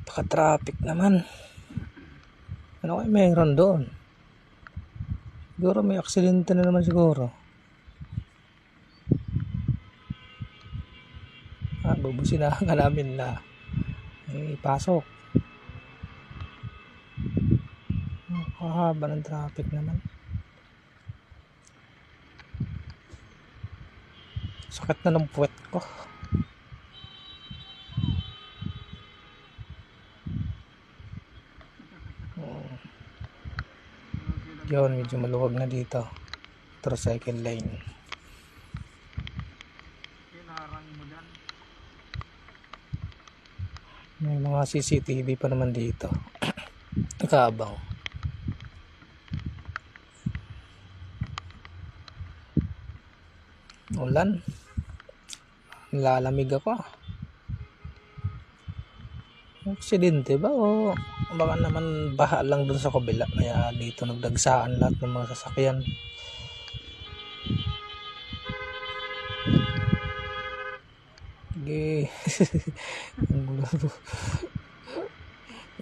Napaka-traffic naman. Ano kayo mayroon doon? Siguro may aksidente na naman siguro. Bubusinahan ka namin na pasok. Haba ng traffic naman. Sakit na ng puwet ko. Yun, medyo maluwag na dito. Tricycle lane. May mga CCTV pa naman dito. Nakaabang. Ulan. Lalamig ako. Aksidente ba o baka naman baha lang dun sa kabila kaya dito nagdagsaan lahat ng mga sasakyan. Sige. Ang gulo.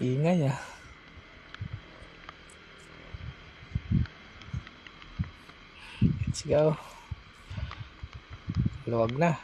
Ingay ah. Let's go. Luwag na.